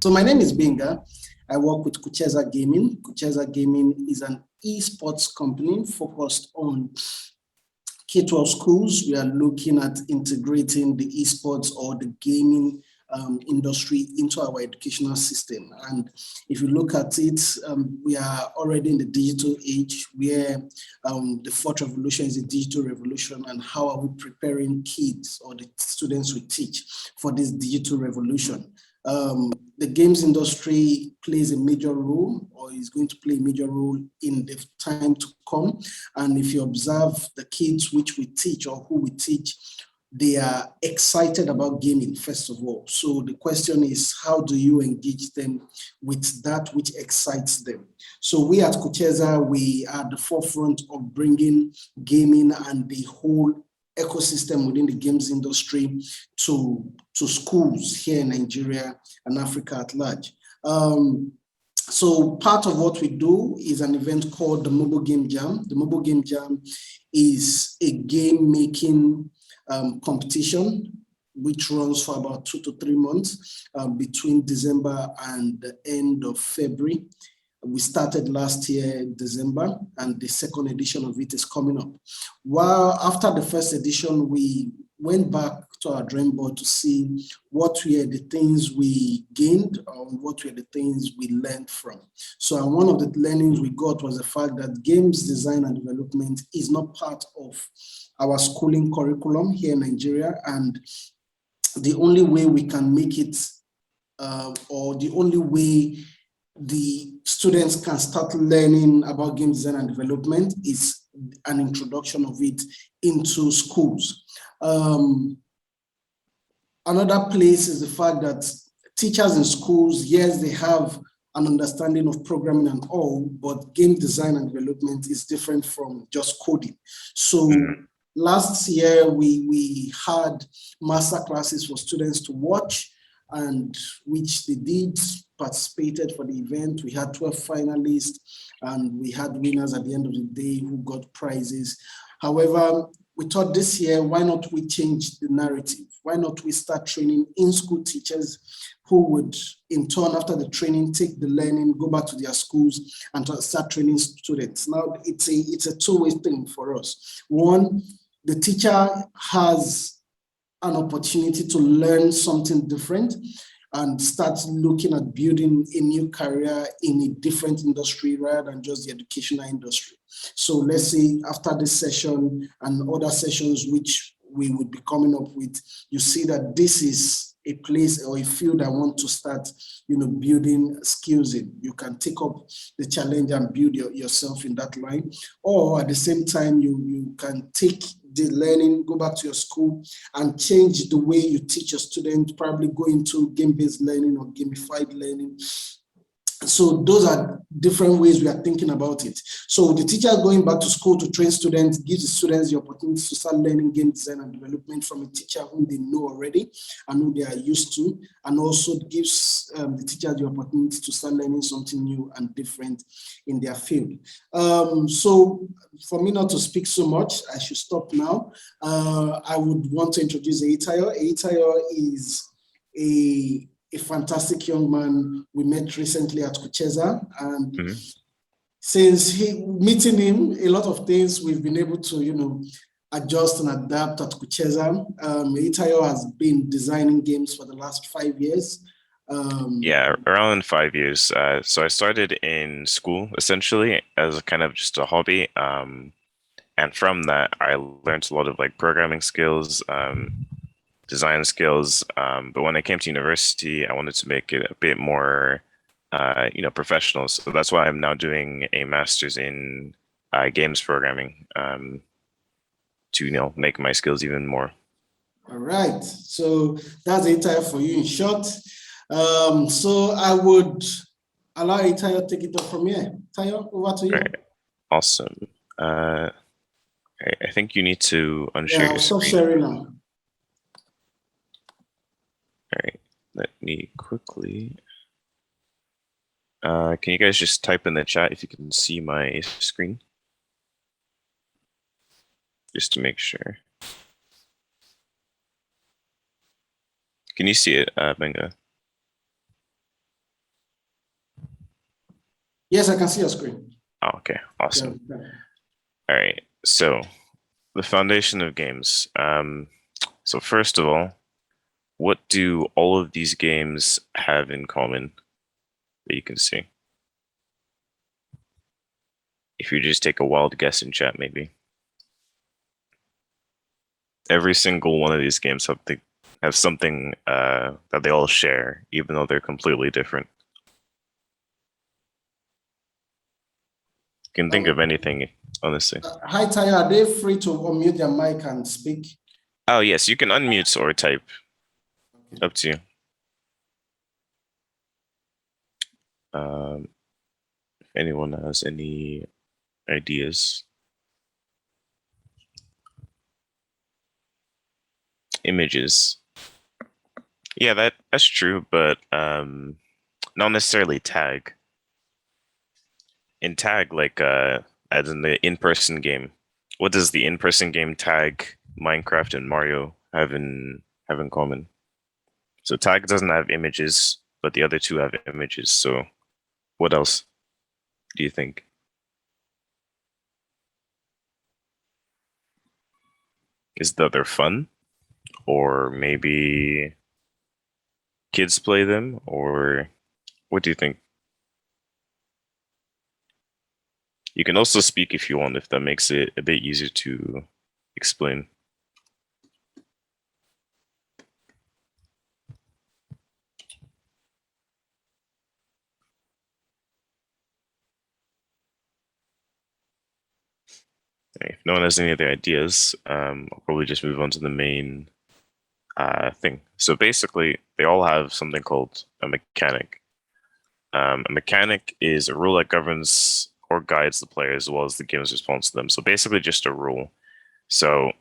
So my name is Binga. I work with Kucheza Gaming. Kucheza Gaming is an esports company focused on K-12 schools. We are looking at integrating the esports or the gaming industry into our educational system. And if you look at it, we are already in the digital age where the fourth revolution is a digital revolution. And how are we preparing kids or the students we teach for this digital revolution? The games industry plays a major role, or is going to play a major role in the time to come. And if you observe the kids which we teach or who we teach, they are excited about gaming, first of all. So the question is, how do you engage them with that which excites them? So we at Kucheza, we are at the forefront of bringing gaming and the whole ecosystem within the games industry to schools here in Nigeria and Africa at large. So part of what we do is an event called the Mobile Game Jam. The Mobile Game Jam is a game making competition which runs for about 2 to 3 months between December and the end of February. We started last year, December, and the second edition of it is coming up. While after the first edition, we went back to our drawing board to see what were the things we gained or what were the things we learned from. So one of the learnings we got was the fact that games design and development is not part of our schooling curriculum here in Nigeria. And the only way we can make it, or the only way the students can start learning about game design and development is an introduction of it into schools. Another place is the fact that teachers in schools, yes, they have an understanding of programming and all, but game design and development is different from just coding. So last year, we had master classes for students to watch, and which they did, participated for the event. We had 12 finalists and we had winners at the end of the day who got prizes. However, we thought this year, why not we change the narrative? Why not we start training in-school teachers who would, in turn, after the training, take the learning, go back to their schools and start training students. Now, it's a two-way thing for us. One, the teacher has an opportunity to learn something different and start looking at building a new career in a different industry rather than just the educational industry. So let's say after this session and other sessions which we would be coming up with, you see that this is a place or a field I want to start, building skills in. You can take up the challenge and build yourself in that line. Or at the same time, you can take the learning, go back to your school and change the way you teach your students, probably go into game-based learning or gamified learning. So those are different ways we are thinking about it. So the teacher going back to school to train students gives the students the opportunity to start learning game design and development from a teacher whom they know already and who they are used to, and also gives the teacher the opportunity to start learning something new and different in their field. So for me not to speak so much, I should stop now. I would want to introduce Eitayo. Eitayo is a fantastic young man we met recently at Kucheza, and since meeting him, a lot of things we've been able to, adjust and adapt at Kucheza. Eitayo has been designing games for the last 5 years. Yeah, around 5 years. So I started in school essentially as a kind of just a hobby, and from that I learned a lot of like programming skills, design skills, but when I came to university, I wanted to make it a bit more, professional. So that's why I'm now doing a master's in games programming, to make my skills even more. All right, so that's Eitayo for you in short. So I would allow Eitayo to take it up from here. Tayo, over to you. All right. Awesome. I think you need to unshare your stop screen. sharing now. All right, let me quickly. Can you guys just type in the chat if you can see my screen? Just to make sure. Can you see it, Benga? Yes, I can see your screen. Oh, okay, awesome. Yeah. All right, so the foundation of games. So first of all, what do all of these games have in common that you can see? If you just take a wild guess in chat, maybe. Every single one of these games have something that they all share, even though they're completely different. You can think of anything, honestly. Hi, Taya. Are they free to unmute their mic and speak? Oh yes, you can unmute or type. Okay. Up to you. If anyone has any ideas. Images. Yeah, that's true, but not necessarily tag. In tag, like as in the in-person game, what does the in-person game tag, Minecraft and Mario have in common? So tag doesn't have images, but the other two have images. So what else do you think? Is the other fun? Or maybe kids play them? Or what do you think? You can also speak if you want, if that makes it a bit easier to explain. If no one has any other ideas, I'll probably just move on to the main thing. So basically, they all have something called a mechanic. A mechanic is a rule that governs or guides the player as well as the game's response to them. So basically, just a rule. So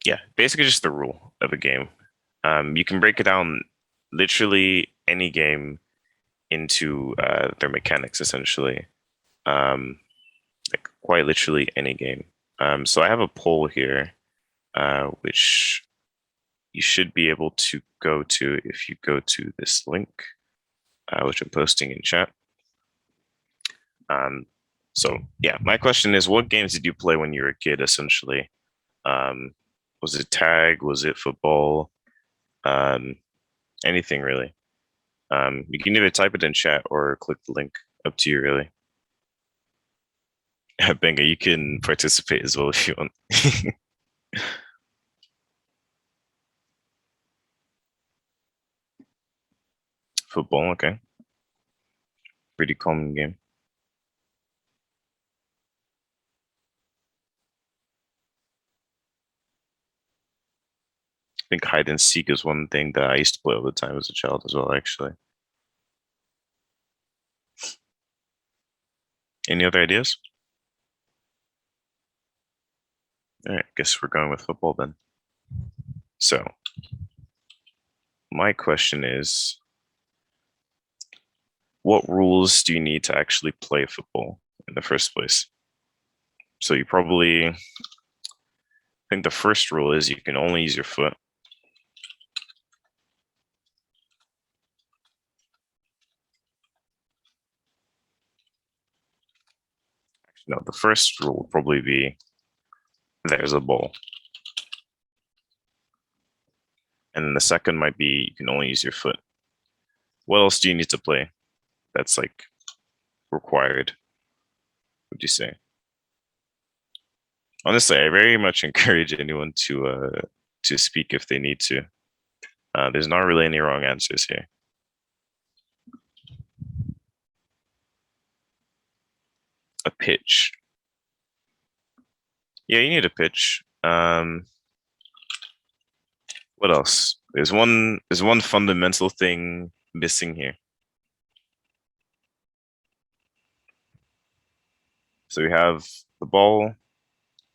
yeah, basically just the rule of a game. You can break it down literally any game into their mechanics essentially. Like quite literally any game. So I have a poll here, which you should be able to go to if you go to this link, which I'm posting in chat. So yeah, my question is, what games did you play when you were a kid? Essentially, was it tag? Was it football? Um, Anything really? You can either type it in chat or click the link. Up to you, really. Benga, you can participate as well if you want. Football, okay. Pretty common game. I think hide and seek is one thing that I used to play all the time as a child as well, actually. Any other ideas? All right, guess we're going with football then. So, my question is, what rules do you need to actually play football in the first place? So you probably, I think the first rule is you can only use your foot. No, the first rule will probably be there's a ball. And then the second might be you can only use your foot. What else do you need to play that's like required, would you say? Honestly, I very much encourage anyone to speak if they need to. There's not really any wrong answers here. A pitch. Yeah, you need a pitch. What else? There's one fundamental thing missing here. So we have the ball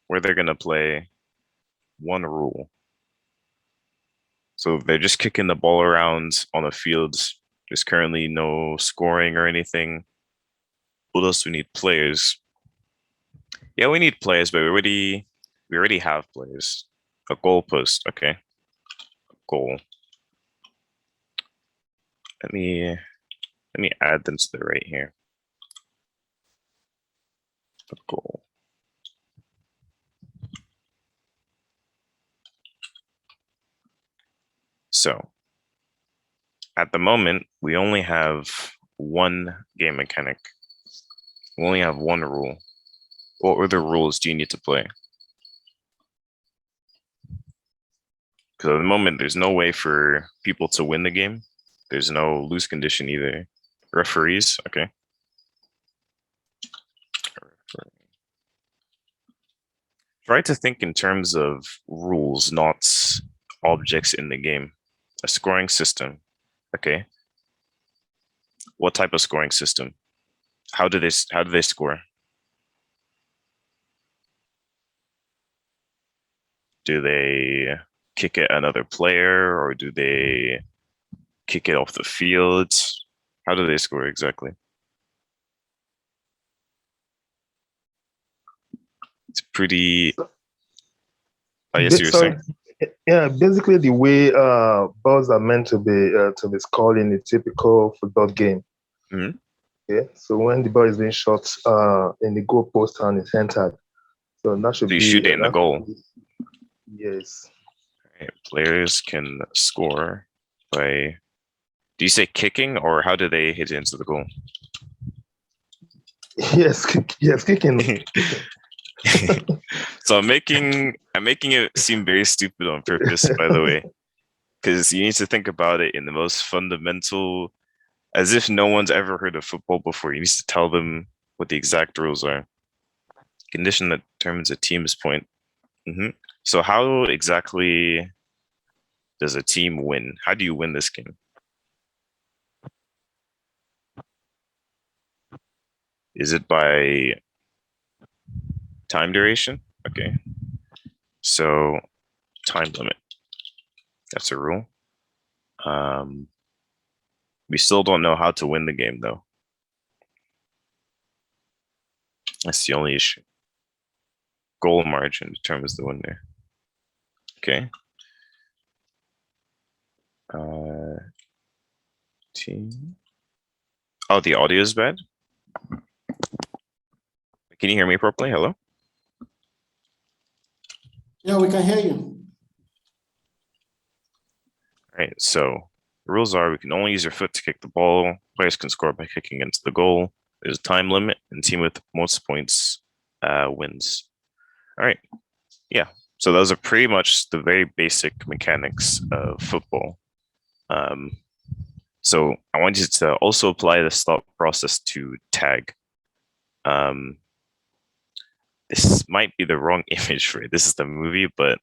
where they're gonna play one rule. So they're just kicking the ball around on the field. There's currently no scoring or anything. What else do we need? Players. Yeah, we need players, but we already have players. A goalpost, okay. Goal. Let me add them to the right here. the goal. So at the moment, we only have one game mechanic. We only have one rule. What other rules do you need to play? Because at the moment, there's no way for people to win the game. There's no lose condition either. Referees, okay. Try to think in terms of rules, not objects in the game. A scoring system, okay. What type of scoring system? How do they score? Do they kick at another player or do they kick it off the field? How do they score exactly? It's pretty. Oh, yes, you were Sorry. saying? Yeah, basically the way balls are meant to be scored in a typical football game. Mhm. Okay, so when the ball is being shot in the goal post and it's entered, so that should So you be shoot it in the goal. Yes. Right. Players can score by. Do you say kicking or how do they hit it into the goal? Yes, yes, kicking. So I'm making it seem very stupid on purpose, by the way, because you need to think about it in the most fundamental, as if no one's ever heard of football before. You need to tell them what the exact rules are. Condition that determines a team's point. So how exactly does a team win? How do you win this game? Is it by time duration? Okay. So time limit. That's a rule. We still don't know how to win the game though. That's the only issue. Goal margin determines the winner. Okay. Team. Oh, the audio is bad. Can you hear me properly? Hello? Yeah, we can hear you. All right, so the rules are we can only use your foot to kick the ball. Players can score by kicking into the goal. There's a time limit, and team with most points wins. All right, yeah. So those are pretty much the very basic mechanics of football. So I want you to also apply this thought process to tag. This might be the wrong image for it. This is the movie, but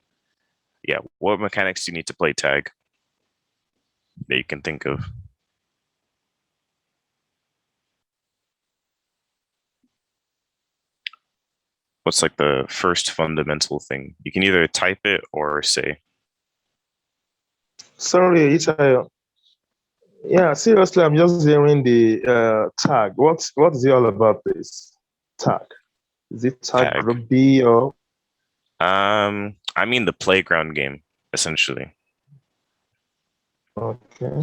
yeah, what mechanics do you need to play tag that you can think of? What's like the first fundamental thing? You can either type it or say. Sorry, yeah, seriously, I'm just hearing the tag. What is it all about, this tag? Is it tag Tag. group B or? I mean the playground game, essentially. Okay.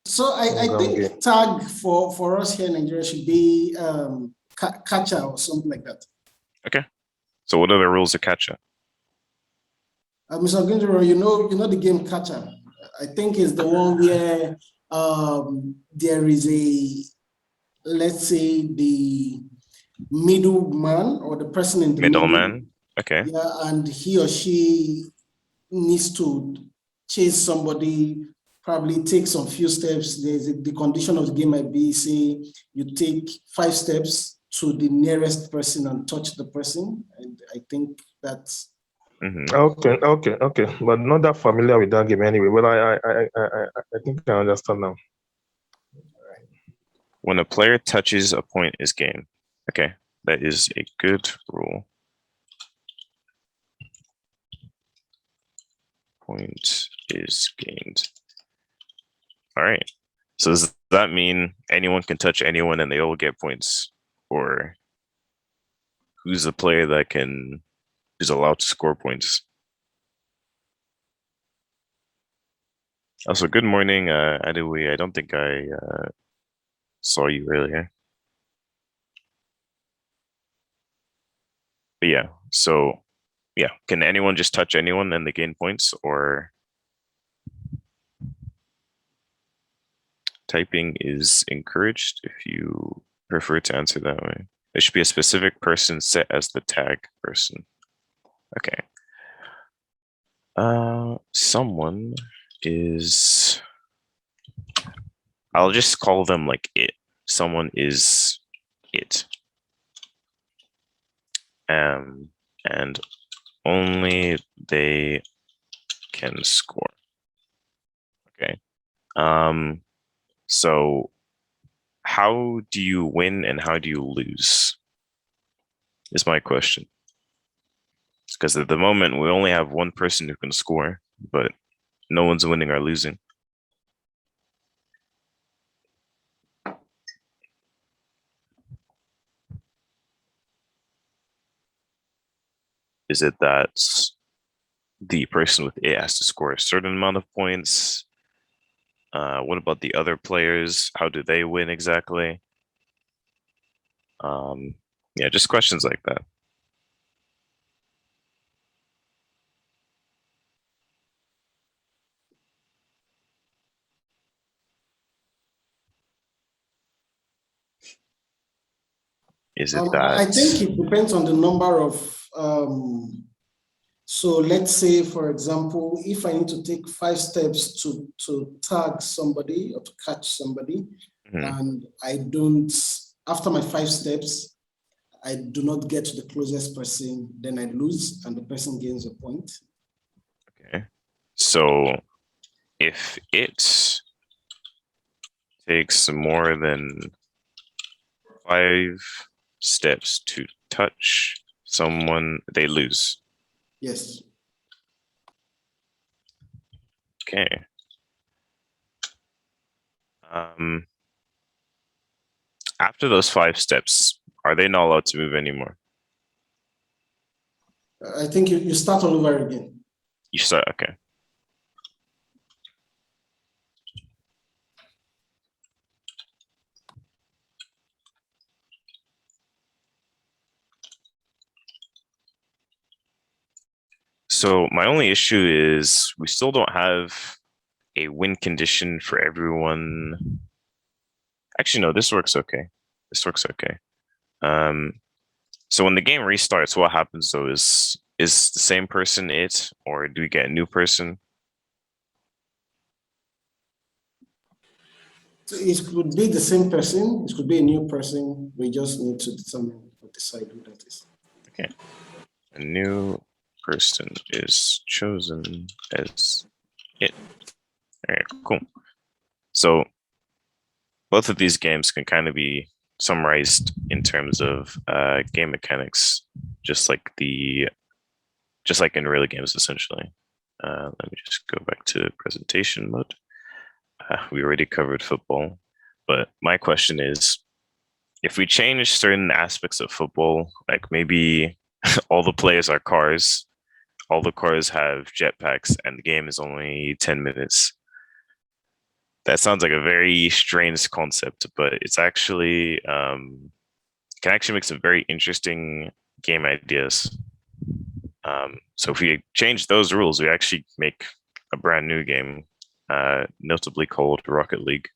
So I think tag for us here in Nigeria should be catcher or something like that. Okay. So what are the rules of catcher? Mr. Gunjuro, you know the game catcher. I think is the one where there is a, let's say, the middleman or the person in the Middleman. Okay. Yeah, and he or she needs to chase somebody, probably take some few steps. The condition of the game might be, say, you take 5 steps to the nearest person and touch the person. And I think that's Okay. But not that familiar with that game anyway. But I think I understand now. When a player touches a point is game. Okay, that is a good rule. Point is gained. All right. So does that mean anyone can touch anyone and they all get points? Or who's the player that is allowed to score points? Also, good morning, Adewi. I don't think I saw you earlier. But yeah, so yeah, can anyone just touch anyone and they gain points, or typing is encouraged if you prefer to answer that way. There should be a specific person set as the tag person. Okay. Someone is, I'll just call them like it. Someone is it. And only they can score. Okay. So how do you win and how do you lose? Is my question. Because at the moment we only have one person who can score, but no one's winning or losing. Is it that the person with it has to score a certain amount of points? What about the other players? How do they win exactly? Yeah, just questions like that. Is it I that? think it depends on the number of, so let's say, for example, if I need to take 5 steps to tag somebody or to catch somebody, and I don't, after my 5 steps, I do not get to the closest person, then I lose and the person gains a point. Okay. So if it takes more than 5 steps to touch someone, they lose. Yes. Okay. After those 5 steps, are they not allowed to move anymore? I think you start all over again. You start, okay. So my only issue is we still don't have a win condition for everyone. Actually, no, this works okay. This works okay. So when the game restarts, what happens though is the same person it, or do we get a new person? So it could be the same person, it could be a new person. We just need to determine or decide who that is. Okay. A new person is chosen as it. All right, cool. So both of these games can kind of be summarized in terms of game mechanics, just like in real games, essentially. Let me just go back to presentation mode. We already covered football, but my question is, if we change certain aspects of football, like maybe all the players are cars, all the cars have jetpacks, and the game is only 10 minutes. That sounds like a very strange concept, but it's actually can actually make some very interesting game ideas. So if we change those rules, we actually make a brand new game, notably called Rocket League.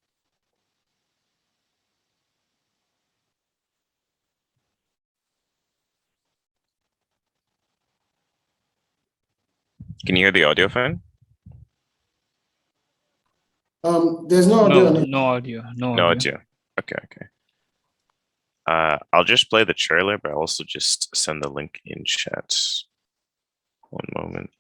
Can you hear the audio fine? There's no audio on it. No audio. No No audio. audio. Okay, okay. I'll just play the trailer, but I'll also just send the link in chat. One moment.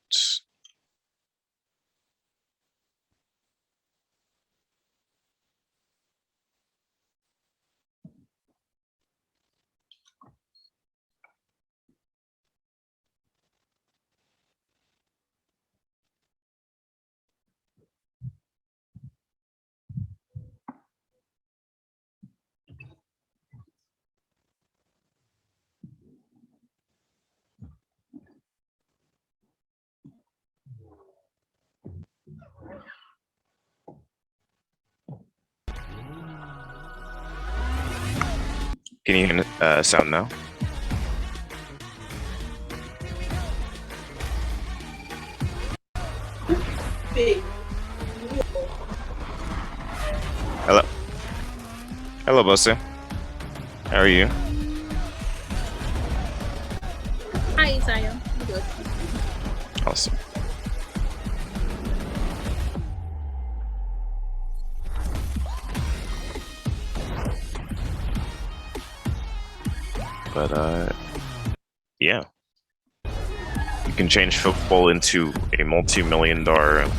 Can you hear sound now? Hello, Bosse. How are you? Hi, Zion. Good. Awesome. But yeah, you can change football into a multi-million-dollar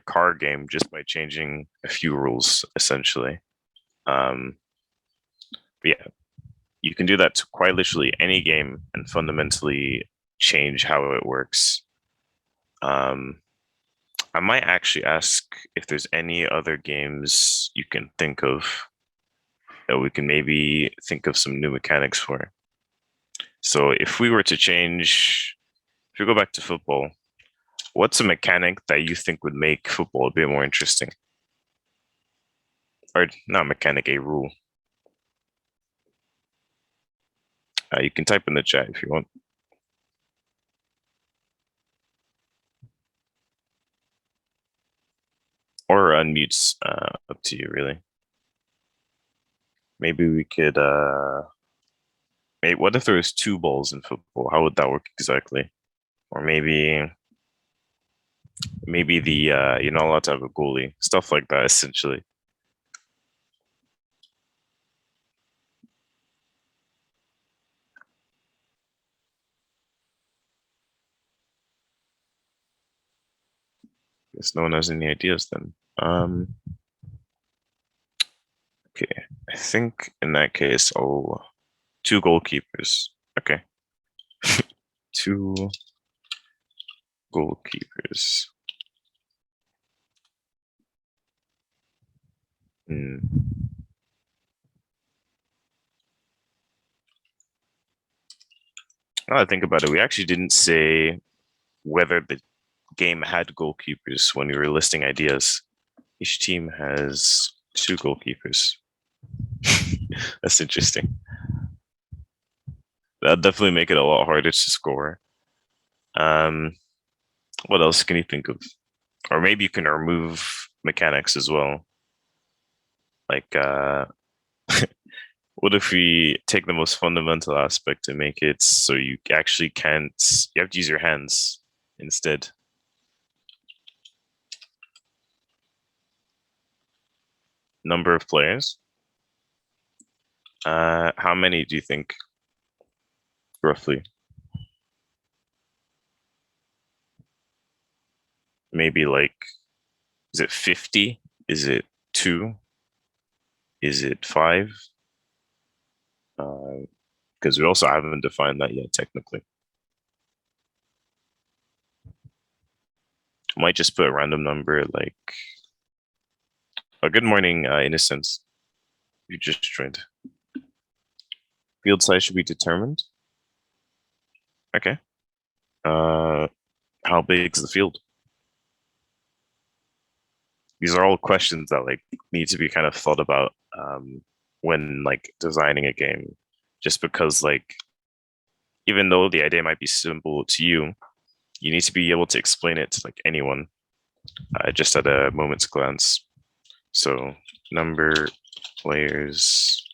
car game just by changing a few rules, essentially. But yeah, you can do that to quite literally any game and fundamentally change how it works. I might actually ask if there's any other games you can think of that we can maybe think of some new mechanics for. So if we were to change, if we go back to football, what's a mechanic that you think would make football a bit more interesting? Or not mechanic, a rule. You can type in the chat if you want. Or unmutes, up to you, really. Maybe we could, what if there was 2 balls in football? How would that work exactly? Or maybe the you're not allowed to have a goalie, stuff like that, essentially. Guess no one has any ideas then. Okay, I think in that case, 2 goalkeepers. Okay. 2 goalkeepers. Hmm. Now that I think about it, we actually didn't say whether the game had goalkeepers when we were listing ideas. Each team has 2 goalkeepers. That's interesting. That'd definitely make it a lot harder to score. What else can you think of? Or maybe you can remove mechanics as well. Like, what if we take the most fundamental aspect and make it so you actually can't, you have to use your hands instead? Number of players. How many do you think, roughly? Maybe like, is it 50? Is it 2? Is it 5? Because we also haven't defined that yet, technically. Might just put a random number like, oh, good morning, Innocence. You just joined. Field size should be determined. Okay. How big is the field? These are all questions that like need to be kind of thought about when like designing a game. Just because like, even though the idea might be simple to you, you need to be able to explain it to like anyone, just at a moment's glance. So number players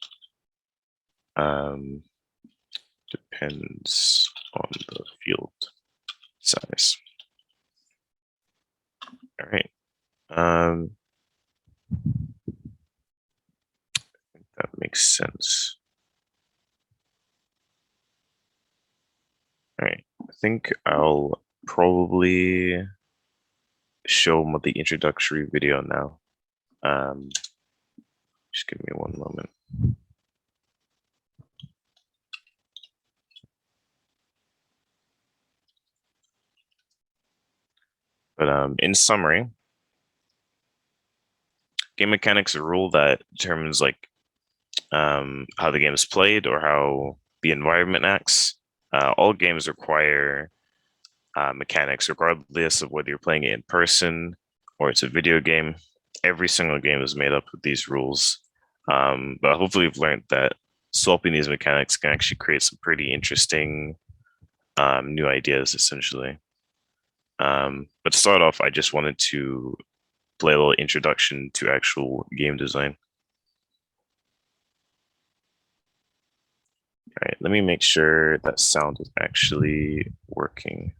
depends on the field size. All right. I think that makes sense. All right. I think I'll probably show the introductory video now. Just give me one moment. But in summary, game mechanics are a rule that determines like how the game is played or how the environment acts. All games require mechanics, regardless of whether you're playing it in person or it's a video game. Every single game is made up of these rules. But hopefully you've learned that swapping these mechanics can actually create some pretty interesting new ideas, essentially. But to start off, I just wanted to play a little introduction to actual game design. All right, let me make sure that sound is actually working.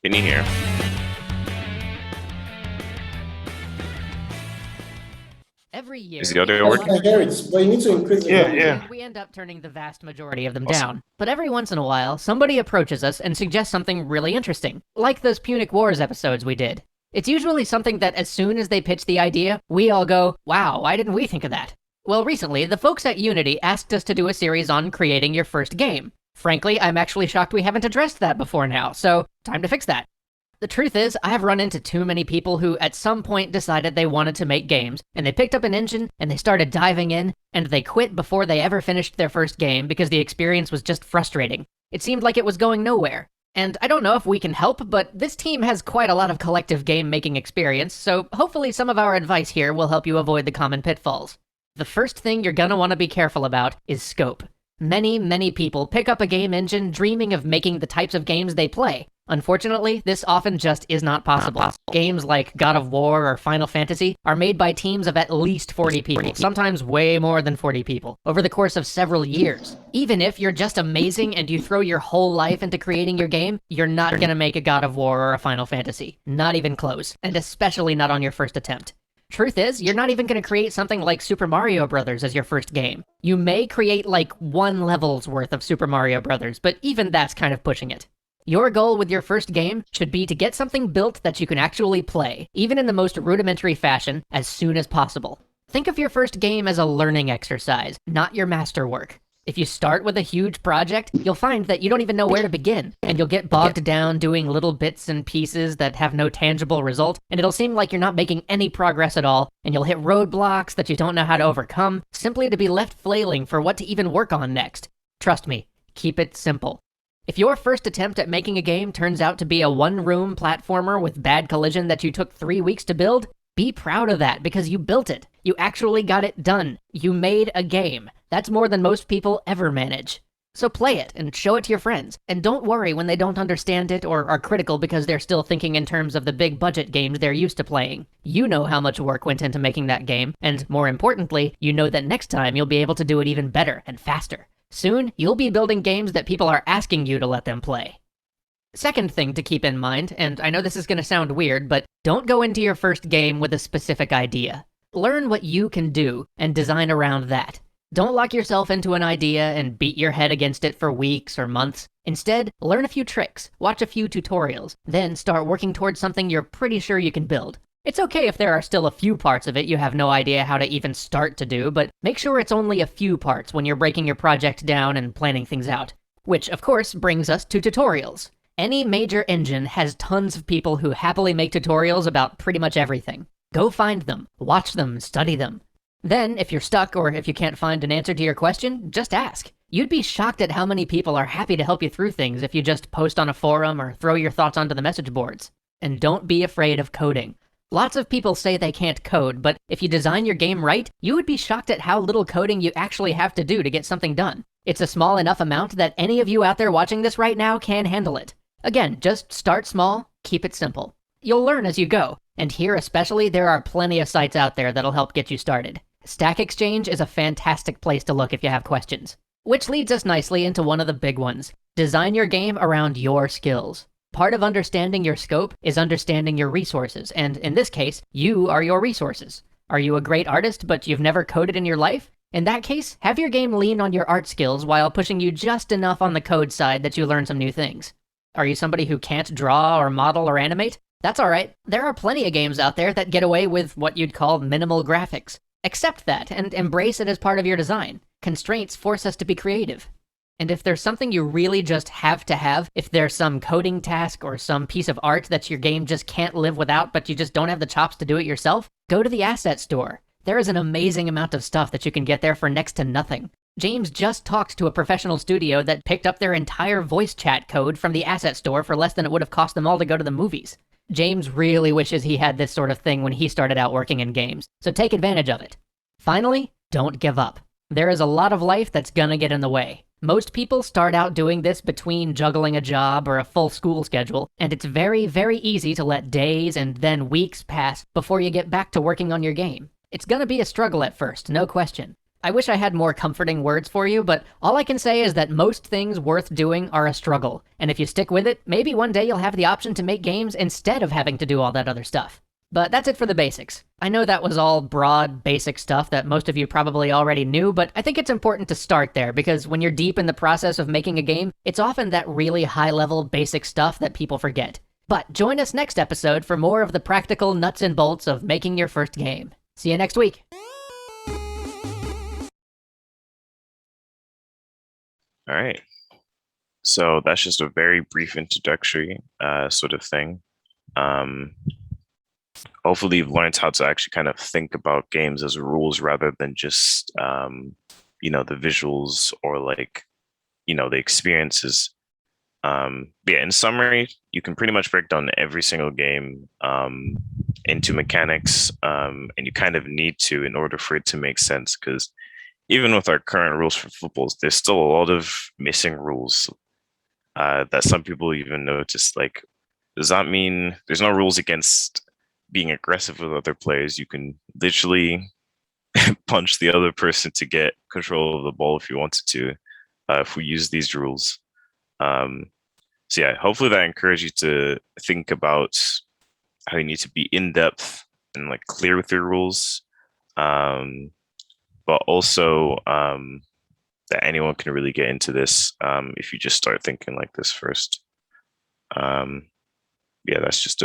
Can you hear? Every year, Is the other we- working? I hear it, but you need to increase the Yeah, volume. yeah. we end up turning the vast majority of them Awesome. down. But every once in a while, somebody approaches us and suggests something really interesting, like those Punic Wars episodes we did. It's usually something that as soon as they pitch the idea, we all go, wow, why didn't we think of that? Well, recently, the folks at Unity asked us to do a series on creating your first game. Frankly, I'm actually shocked we haven't addressed that before now, so time to fix that. The truth is, I have run into too many people who at some point decided they wanted to make games, and they picked up an engine, and they started diving in, and they quit before they ever finished their first game because the experience was just frustrating. It seemed like it was going nowhere. And I don't know if we can help, but this team has quite a lot of collective game-making experience, so hopefully some of our advice here will help you avoid the common pitfalls. The first thing you're gonna want to be careful about is scope. Many people pick up a game engine dreaming of making the types of games they play. Unfortunately, this often just is not possible. Games like God of War or Final Fantasy are made by teams of at least 40 people, sometimes way more than 40 people, over the course of several years. Even if you're just amazing and you throw your whole life into creating your game, you're not gonna make a God of War or a Final Fantasy. Not even close, and especially not on your first attempt. Truth is, you're not even going to create something like Super Mario Bros. As your first game. You may create like 1 level's worth of Super Mario Bros., but even that's kind of pushing it. Your goal with your first game should be to get something built that you can actually play, even in the most rudimentary fashion, as soon as possible. Think of your first game as a learning exercise, not your masterwork. If you start with a huge project, you'll find that you don't even know where to begin, and you'll get bogged down doing little bits and pieces that have no tangible result, and it'll seem like you're not making any progress at all, and you'll hit roadblocks that you don't know how to overcome, simply to be left flailing for what to even work on next. Trust me, keep it simple. If your first attempt at making a game turns out to be a one-room platformer with bad collision that you took 3 weeks to build, be proud of that because you built it. You actually got it done. You made a game. That's more than most people ever manage. So play it and show it to your friends. And don't worry when they don't understand it or are critical because they're still thinking in terms of the big budget games they're used to playing. You know how much work went into making that game, and more importantly, you know that next time you'll be able to do it even better and faster. Soon, you'll be building games that people are asking you to let them play. Second thing to keep in mind, and I know this is going to sound weird, but don't go into your first game with a specific idea. Learn what you can do and design around that. Don't lock yourself into an idea and beat your head against it for weeks or months. Instead, learn a few tricks, watch a few tutorials, then start working towards something you're pretty sure you can build. It's okay if there are still a few parts of it you have no idea how to even start to do, but make sure it's only a few parts when you're breaking your project down and planning things out. Which, of course, brings us to tutorials. Any major engine has tons of people who happily make tutorials about pretty much everything. Go find them, watch them, study them. Then, if you're stuck or if you can't find an answer to your question, just ask. You'd be shocked at how many people are happy to help you through things if you just post on a forum or throw your thoughts onto the message boards. And don't be afraid of coding. Lots of people say they can't code, but if you design your game right, you would be shocked at how little coding you actually have to do to get something done. It's a small enough amount that any of you out there watching this right now can handle it. Again, just start small, keep it simple. You'll learn as you go, and here especially there are plenty of sites out there that'll help get you started. Stack Exchange is a fantastic place to look if you have questions. Which leads us nicely into one of the big ones. Design your game around your skills. Part of understanding your scope is understanding your resources, and in this case, you are your resources. Are you a great artist, but you've never coded in your life? In that case, have your game lean on your art skills while pushing you just enough on the code side that you learn some new things. Are you somebody who can't draw or model or animate? That's alright. There are plenty of games out there that get away with what you'd call minimal graphics. Accept that and embrace it as part of your design. Constraints force us to be creative. And if there's something you really just have to have, if there's some coding task or some piece of art that your game just can't live without, but you just don't have the chops to do it yourself, go to the asset store. There is an amazing amount of stuff that you can get there for next to nothing. James just talked to a professional studio that picked up their entire voice chat code from the asset store for less than it would have cost them all to go to the movies. James really wishes he had this sort of thing when he started out working in games, so take advantage of it. Finally, don't give up. There is a lot of life that's gonna get in the way. Most people start out doing this between juggling a job or a full school schedule, and it's very, very easy to let days and then weeks pass before you get back to working on your game. It's gonna be a struggle at first, no question. I wish I had more comforting words for you, but all I can say is that most things worth doing are a struggle, and if you stick with it, maybe one day you'll have the option to make games instead of having to do all that other stuff. But that's it for the basics. I know that was all broad, basic stuff that most of you probably already knew, but I think it's important to start there, because when you're deep in the process of making a game, it's often that really high-level, basic stuff that people forget. But join us next episode for more of the practical nuts and bolts of making your first game. See you next week! All right. So that's just a very brief introductory sort of thing. Hopefully you've learned how to actually kind of think about games as rules rather than just, the visuals or the experiences. Yeah, in summary, you can pretty much break down every single game into mechanics, and you kind of need to in order for it to make sense, because even with our current rules for footballs, there's still a lot of missing rules that some people even notice. Like, does that mean there's no rules against being aggressive with other players? You can literally punch the other person to get control of the ball if you wanted to, if we use these rules. So yeah, hopefully that encourages you to think about how you need to be in depth and clear with your rules, but also that anyone can really get into this if you just start thinking like this first. Yeah, that's just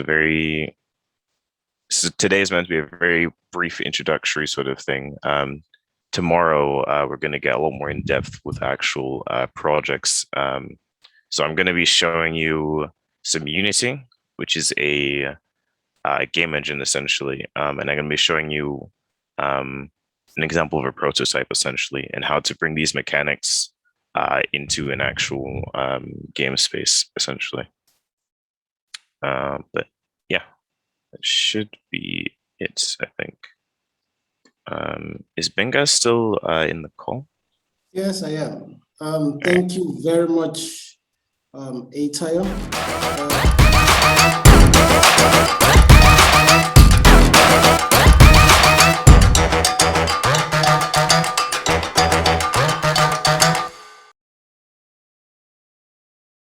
so today is meant to be a very brief introductory sort of thing. Tomorrow, we're going to get a lot more in depth with actual projects. So I'm going to be showing you some Unity, which is a game engine essentially, and I'm going to be showing you an example of a prototype essentially, and how to bring these mechanics into an actual game space essentially. But yeah, that should be it, I think. Is Benga still in the call? Yes, I am. Thank you very much, Atayo.